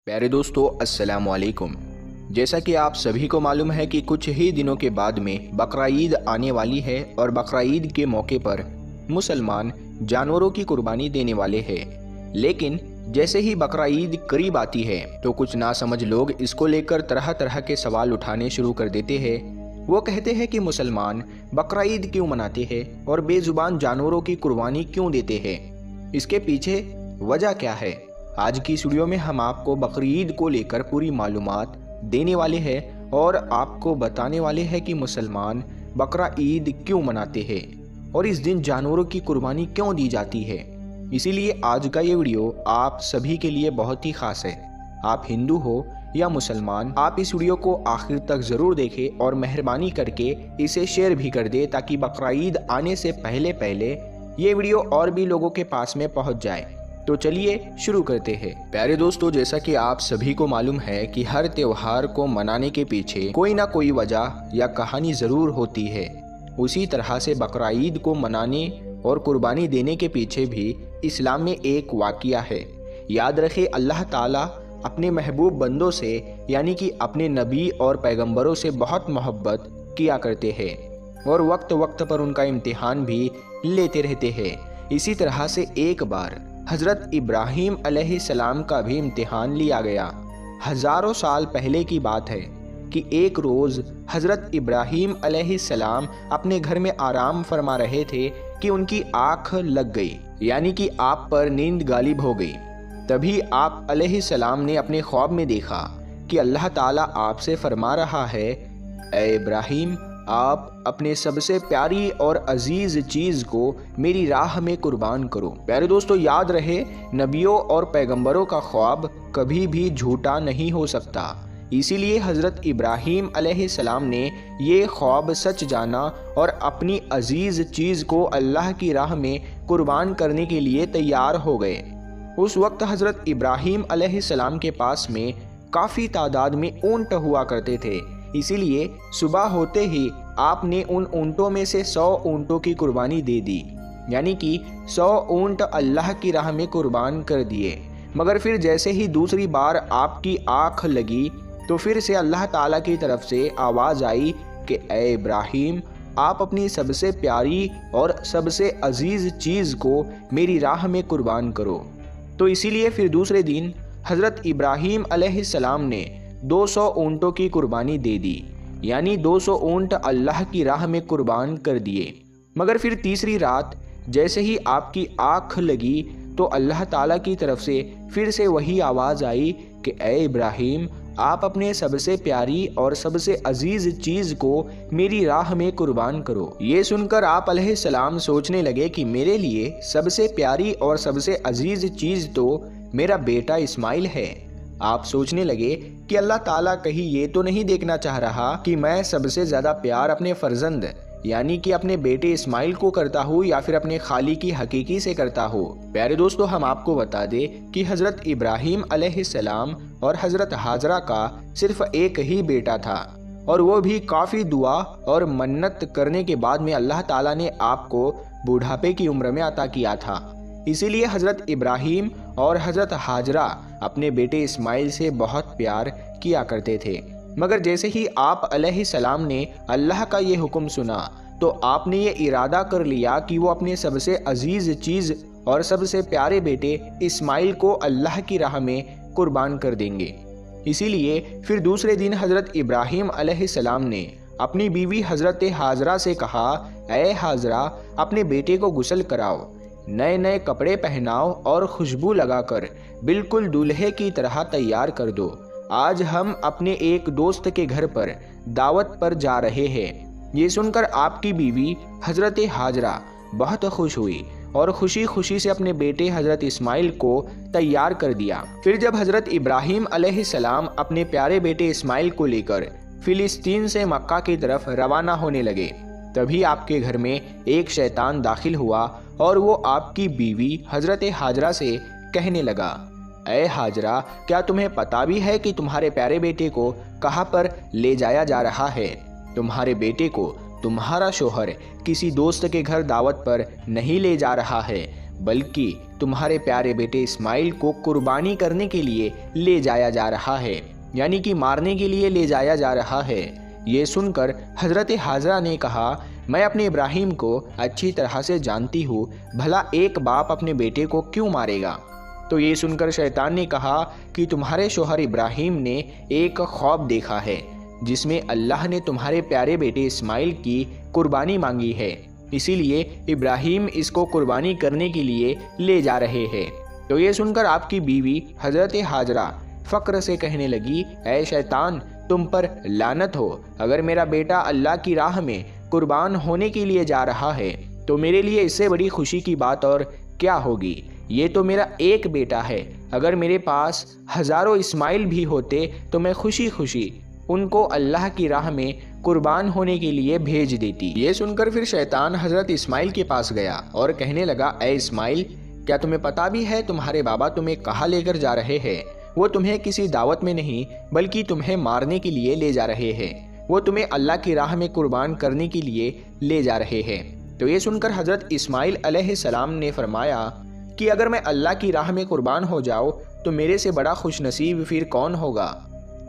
प्यारे दोस्तों, अस्सलाम वालेकुम। जैसा कि आप सभी को मालूम है कि कुछ ही दिनों के बाद में बकरा ईद आने वाली है और बकरा ईद के मौके पर मुसलमान जानवरों की कुर्बानी देने वाले हैं। लेकिन जैसे ही बकरा ईद करीब आती है तो कुछ नासमझ लोग इसको लेकर तरह तरह के सवाल उठाने शुरू कर देते हैं। वो कहते हैं कि मुसलमान बकरा ईद क्यों मनाते हैं और बेजुबान जानवरों की कुर्बानी क्यों देते हैं, इसके पीछे वजह क्या है। आज की इस वीडियो में हम आपको बकरीद को लेकर पूरी मालूमात देने वाले हैं और आपको बताने वाले हैं कि मुसलमान बकरा ईद क्यों मनाते हैं और इस दिन जानवरों की कुर्बानी क्यों दी जाती है। इसीलिए आज का ये वीडियो आप सभी के लिए बहुत ही खास है। आप हिंदू हो या मुसलमान, आप इस वीडियो को आखिर तक ज़रूर देखें और मेहरबानी करके इसे शेयर भी कर दे ताकि बकरा ईद आने से पहले पहले ये वीडियो और भी लोगों के पास में पहुंच जाए। तो चलिए शुरू करते हैं। प्यारे दोस्तों, जैसा कि आप सभी को मालूम है कि हर त्योहार को मनाने के पीछे कोई ना कोई वजह या कहानी ज़रूर होती है। उसी तरह से बकरा ईद को मनाने और कुर्बानी देने के पीछे भी इस्लाम में एक वाक़या है। याद रखें, अल्लाह ताला अपने महबूब बंदों से यानी कि अपने नबी और पैगंबरों से बहुत मोहब्बत किया करते हैं और वक्त वक्त पर उनका इम्तिहान भी लेते रहते हैं। इसी तरह से एक बार हज़रत इब्राहीम अलैहिस्सलाम का भी इम्तिहान लिया गया। हज़ारों साल पहले की बात है कि एक रोज़ हज़रत इब्राहीम अलैहिस्सलाम अपने घर में आराम फरमा रहे थे कि उनकी आँख लग गई, यानी कि आप पर नींद गालिब हो गई। तभी आप अलैहिस्सलाम ने अपने ख्वाब में देखा कि अल्लाह ताला आपसे फरमा रहा है, ए इब्राहीम, आप अपने सबसे प्यारी और अजीज़ चीज़ को मेरी राह में कुर्बान करो। प्यारे दोस्तों, याद रहे, नबियों और पैगंबरों का ख्वाब कभी भी झूठा नहीं हो सकता। इसीलिए हज़रत इब्राहीम अलैहिस्सलाम ने ये ख्वाब सच जाना और अपनी अजीज़ चीज़ को अल्लाह की राह में कुर्बान करने के लिए तैयार हो गए। उस वक्त हज़रत इब्राहीम अलैहिस्सलाम के पास में काफ़ी तादाद में ऊँट हुआ करते थे। इसीलिए सुबह होते ही आपने उन ऊँटों में से 100 ऊँटों की कुर्बानी दे दी, यानी कि 100 ऊँट अल्लाह की राह में कुर्बान कर दिए। मगर फिर जैसे ही दूसरी बार आपकी आँख लगी तो फिर से अल्लाह ताला की तरफ से आवाज़ आई कि ए इब्राहीम, आप अपनी सबसे प्यारी और सबसे अजीज़ चीज़ को मेरी राह में कुर्बान करो। तो इसीलिए फिर दूसरे दिन हज़रत इब्राहीम अलैहिस्सलाम ने 200 ऊँटों की कुर्बानी दे दी, यानी 200 ऊँट अल्लाह की राह में कुर्बान कर दिए। मगर फिर तीसरी रात जैसे ही आपकी आँख लगी तो अल्लाह ताला की तरफ से फिर से वही आवाज़ आई कि ए इब्राहीम, आप अपने सबसे प्यारी और सबसे अजीज़ चीज़ को मेरी राह में कुर्बान करो। ये सुनकर आप अलैहिस्सलाम सोचने लगे कि मेरे लिए सबसे प्यारी और सबसे अजीज़ चीज़ तो मेरा बेटा इस्माइल है। आप सोचने लगे कि अल्लाह ताला कहीं ये तो नहीं देखना चाह रहा कि मैं सबसे ज़्यादा प्यार अपने फर्जंद यानी कि अपने बेटे इस्माइल को करता हूँ या फिर अपने खाली की हकीकी से करता हूँ। प्यारे दोस्तों, हम आपको बता दें कि हज़रत इब्राहीम अलैहिस्सलाम और हज़रत हाजरा का सिर्फ एक ही बेटा था और वो भी काफ़ी दुआ और मन्नत करने के बाद में अल्लाह ताला ने आपको बुढ़ापे की उम्र में अता किया था। इसीलिए हज़रत इब्राहीम और हज़रत हाजरा अपने बेटे इस्माइल से बहुत प्यार किया करते थे। मगर जैसे ही आप अलैहिस्सलाम ने अल्लाह का ये हुक्म सुना तो आपने ये इरादा कर लिया कि वो अपने सबसे अजीज़ चीज़ और सबसे प्यारे बेटे इस्माइल को अल्लाह की राह में कुर्बान कर देंगे। इसीलिए फिर दूसरे दिन हज़रत इब्राहीम अलैहिस्सलाम ने अपनी बीवी हज़रत हाजरा से कहा, ए हाजरा, अपने बेटे को गुस्ल कराओ, नए नए कपड़े पहनाओ और खुशबू लगाकर बिल्कुल दूल्हे की तरह तैयार कर दो। आज हम अपने एक दोस्त के घर पर दावत पर जा रहे हैं। ये सुनकर आपकी बीवी हज़रत हाजरा बहुत खुश हुई और खुशी खुशी से अपने बेटे हज़रत इस्माइल को तैयार कर दिया। फिर जब हज़रत इब्राहीम अलैहिस्सलाम अपने प्यारे बेटे इस्माइल को लेकर फ़िलिस्तीन से मक्का की तरफ रवाना होने लगे, तभी आपके घर में एक शैतान दाखिल हुआ और वो आपकी बीवी हज़रत हाजरा से कहने लगा, ए हाजरा, क्या तुम्हें पता भी है कि तुम्हारे प्यारे बेटे को कहाँ पर ले जाया जा रहा है? तुम्हारे बेटे को तुम्हारा शोहर किसी दोस्त के घर दावत पर नहीं ले जा रहा है, बल्कि तुम्हारे प्यारे बेटे इस्माइल को कुर्बानी करने के लिए ले जाया जा रहा है, यानी कि मारने के लिए ले जाया जा रहा है। ये सुनकर हज़रत हाजरा ने कहा, मैं अपने इब्राहिम को अच्छी तरह से जानती हूँ, भला एक बाप अपने बेटे को क्यों मारेगा। तो ये सुनकर शैतान ने कहा कि तुम्हारे शोहर इब्राहिम ने एक ख्वाब देखा है जिसमें अल्लाह ने तुम्हारे प्यारे बेटे इस्माइल की कुर्बानी मांगी है, इसीलिए इब्राहिम इसको कुर्बानी करने के लिए ले जा रहे हैं। तो ये सुनकर आपकी बीवी हज़रत हाजरा फ़क्र से कहने लगी, ऐ शैतान, तुम पर लानत हो, अगर मेरा बेटा अल्लाह की राह में कुर्बान होने के लिए जा रहा है तो मेरे लिए इससे बड़ी खुशी की बात और क्या होगी। ये तो मेरा एक बेटा है, अगर मेरे पास हज़ारों इस्माइल भी होते तो मैं खुशी खुशी उनको अल्लाह की राह में कुर्बान होने के लिए भेज देती। ये सुनकर फिर शैतान हज़रत इस्माइल के पास गया और कहने लगा, ऐ इस्माइल, क्या तुम्हें पता भी है तुम्हारे बाबा तुम्हें कहाँ लेकर जा रहे हैं? वो तुम्हें किसी दावत में नहीं बल्कि तुम्हें मारने के लिए ले जा रहे हैं। वो तुम्हें अल्लाह की राह में कुर्बान करने के लिए ले जा रहे हैं। तो ये सुनकर हज़रत इस्माइल अलैहिस्सलाम ने फरमाया कि अगर मैं अल्लाह की राह में कुर्बान हो जाऊँ तो मेरे से बड़ा खुशनसीब फिर कौन होगा।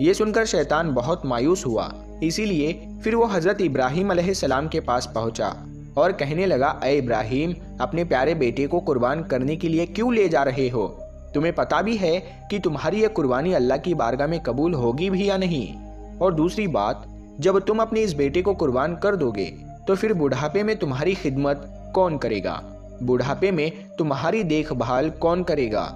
ये सुनकर शैतान बहुत मायूस हुआ, इसीलिए फिर वो हज़रत इब्राहिम अलैहिस्सलाम के पास पहुंचा और कहने लगा, ऐ इब्राहिम, अपने प्यारे बेटे को कुर्बान करने के लिए क्यों ले जा रहे हो? तुम्हें पता भी है कि तुम्हारी यह कुर्बानी अल्लाह की बारगाह में कबूल होगी भी या नहीं? और दूसरी बात, जब तुम अपने इस बेटे को कुर्बान कर दोगे तो फिर बुढ़ापे में तुम्हारी खिदमत कौन करेगा? बुढ़ापे में तुम्हारी देखभाल कौन करेगा?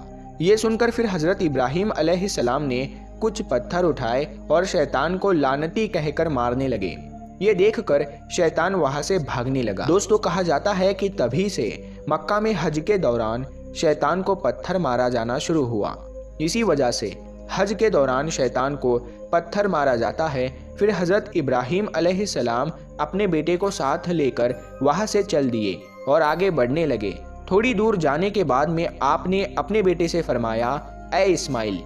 ये सुनकर फिर हज़रत इब्राहिम अलैहिस्सलाम ने कुछ पत्थर उठाए और शैतान को लानती कहकर मारने लगे। ये देखकर शैतान वहां से भागने लगा। दोस्तों, कहा जाता है कि तभी से मक्का में हज के दौरान शैतान को पत्थर मारा जाना शुरू हुआ। इसी वजह से हज के दौरान शैतान को पत्थर मारा जाता है। फिर हज़रत इब्राहिम अलैहिस्सलाम अपने बेटे को साथ लेकर वहां से चल दिए और आगे बढ़ने लगे। थोड़ी दूर जाने के बाद में आपने अपने बेटे से फरमाया, ऐ इस्माइल,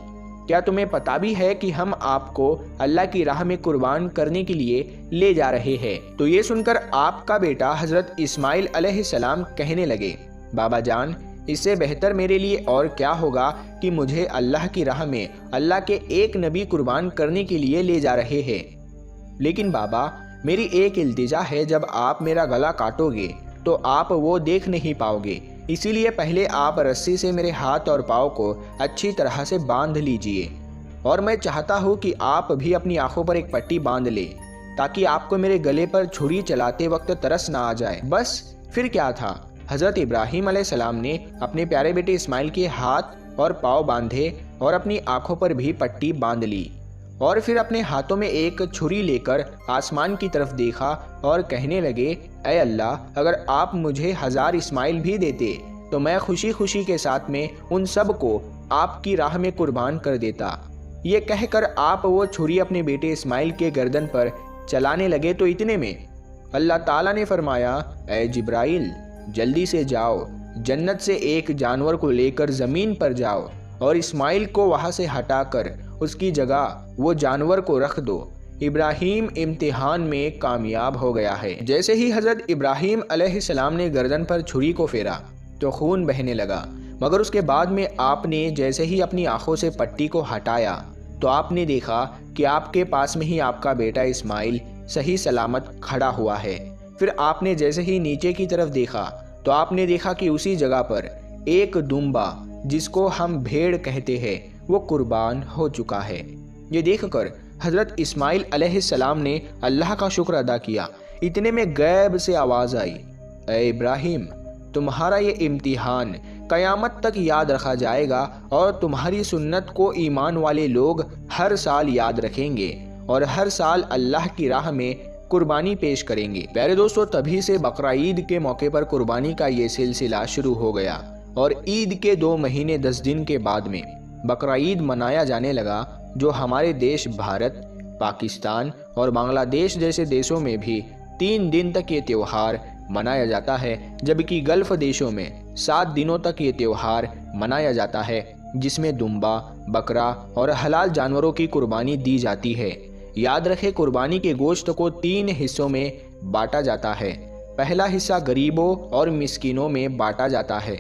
क्या तुम्हें पता भी है कि हम आपको अल्लाह की राह में कुर्बान करने के लिए ले जा रहे हैं? तो ये सुनकर आपका बेटा हज़रत इस्माइल अलैहिस्सलाम कहने लगे, बाबा जान, इससे बेहतर मेरे लिए और क्या होगा कि मुझे अल्लाह की राह में अल्लाह के एक नबी कुर्बान करने के लिए ले जा रहे हैं। लेकिन बाबा, मेरी एक इल्तिजा है, जब आप मेरा गला काटोगे तो आप वो देख नहीं पाओगे, इसीलिए पहले आप रस्सी से मेरे हाथ और पाँव को अच्छी तरह से बांध लीजिए, और मैं चाहता हूँ कि आप भी अपनी आंखों पर एक पट्टी बांध ले ताकि आपको मेरे गले पर छुरी चलाते वक्त तरस ना आ जाए। बस फिर क्या था, हज़रत इब्राहिम अलैहिस्सलाम ने अपने प्यारे बेटे इस्माइल के हाथ और पाँव बांधे और अपनी आंखों पर भी पट्टी बांध ली, और फिर अपने हाथों में एक छुरी लेकर आसमान की तरफ देखा और कहने लगे, ऐ अल्लाह, अगर आप मुझे 1000 इस्माइल भी देते तो मैं खुशी खुशी के साथ में उन सब को आपकी राह में कुर्बान कर देता। ये कहकर आप वो छुरी अपने बेटे इस्माइल के गर्दन पर चलाने लगे तो इतने में अल्लाह ताला ने फरमाया, ऐ जिब्राइल, जल्दी से जाओ, जन्नत से एक जानवर को लेकर ज़मीन पर जाओ और इस्माइल को वहाँ से हटाकर उसकी जगह वो जानवर को रख दो। इब्राहिम इम्तिहान में कामयाब हो गया है। जैसे ही हज़रत इब्राहिम अलैहिस्सलाम ने गर्दन पर छुरी को फेरा तो खून बहने लगा, मगर उसके बाद में आपने जैसे ही अपनी आंखों से पट्टी को हटाया तो आपने देखा कि आपके पास में ही आपका बेटा इस्माइल सही सलामत खड़ा हुआ है। फिर आपने जैसे ही नीचे की तरफ देखा तो आपने देखा कि उसी जगह पर एक दुम्बा, जिसको हम भेड़ कहते हैं, वो कुर्बान हो चुका है। ये देखकर हज़रत इस्माइल अलैहिस्सलाम ने अल्लाह का शुक्र अदा किया। इतने में गैब से आवाज़ आई, ऐ इब्राहिम, तुम्हारा ये इम्तिहान क़यामत तक याद रखा जाएगा और तुम्हारी सुन्नत को ईमान वाले लोग हर साल याद रखेंगे और हर साल अल्लाह की राह में कुर्बानी पेश करेंगे। प्यारे दोस्तों, तभी से बकरा ईद के मौके पर कुर्बानी का ये सिलसिला शुरू हो गया और ईद के 2 महीने 10 दिन के बाद में बकरा ईद मनाया जाने लगा, जो हमारे देश भारत, पाकिस्तान और बांग्लादेश जैसे देशों में भी 3 दिन तक ये त्यौहार मनाया जाता है, जबकि गल्फ़ देशों में 7 दिनों तक ये त्यौहार मनाया जाता है, जिसमें दुम्बा, बकरा और हलाल जानवरों की कुर्बानी दी जाती है। याद रखें, कुर्बानी के गोश्त को 3 हिस्सों में बांटा जाता है। पहला हिस्सा गरीबों और मिस्कीनों में बांटा जाता है,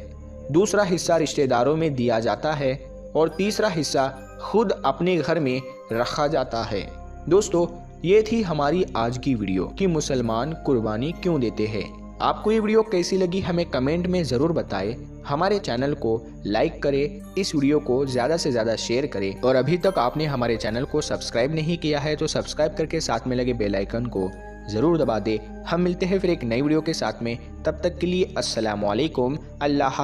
दूसरा हिस्सा रिश्तेदारों में दिया जाता है और तीसरा हिस्सा खुद अपने घर में रखा जाता है। दोस्तों, ये थी हमारी आज की वीडियो कि मुसलमान कुर्बानी क्यों देते हैं। आपको ये वीडियो कैसी लगी हमें कमेंट में ज़रूर बताएं। हमारे चैनल को लाइक करें, इस वीडियो को ज़्यादा से ज़्यादा शेयर करें और अभी तक आपने हमारे चैनल को सब्सक्राइब नहीं किया है तो सब्सक्राइब करके साथ में लगे बेल आइकन को ज़रूर दबा दें। हम मिलते हैं फिर एक नई वीडियो के साथ में, तब तक के लिए अस्सलाम वालेकुम, अल्लाह।